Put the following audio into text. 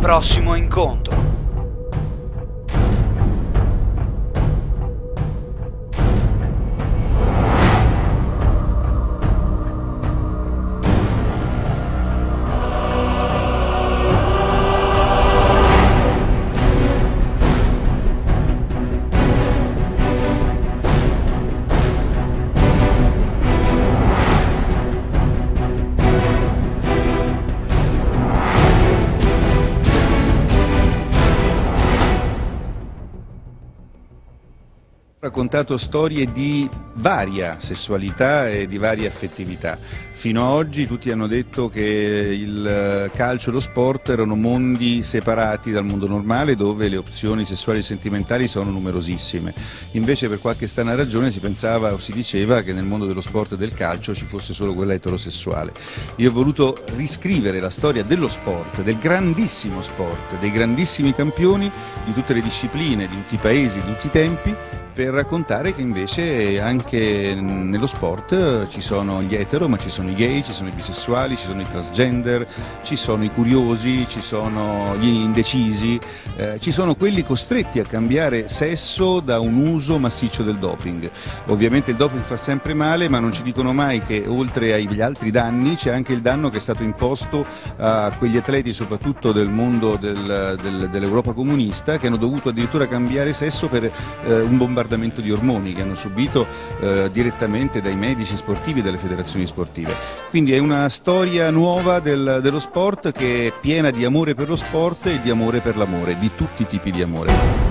prossimo incontro. Ho raccontato storie di varia sessualità e di varia affettività. Fino ad oggi tutti hanno detto che il calcio e lo sport erano mondi separati dal mondo normale, dove le opzioni sessuali e sentimentali sono numerosissime. Invece, per qualche strana ragione, si pensava o si diceva che nel mondo dello sport e del calcio ci fosse solo quella eterosessuale. Io ho voluto riscrivere la storia dello sport, del grandissimo sport, dei grandissimi campioni di tutte le discipline, di tutti i paesi, di tutti i tempi, per raccontare che invece anche nello sport ci sono gli etero, ma ci sono i gay, ci sono i bisessuali, ci sono i transgender, ci sono i curiosi, ci sono gli indecisi, ci sono quelli costretti a cambiare sesso da un uso massiccio del doping. Ovviamente il doping fa sempre male, ma non ci dicono mai che oltre agli altri danni c'è anche il danno che è stato imposto a quegli atleti, soprattutto del mondo dell'Europa comunista, che hanno dovuto addirittura cambiare sesso per un bombardamento di ormoni che hanno subito direttamente dai medici sportivi e dalle federazioni sportive. Quindi è una storia nuova dello sport, che è piena di amore per lo sport e di amore per l'amore, di tutti i tipi di amore.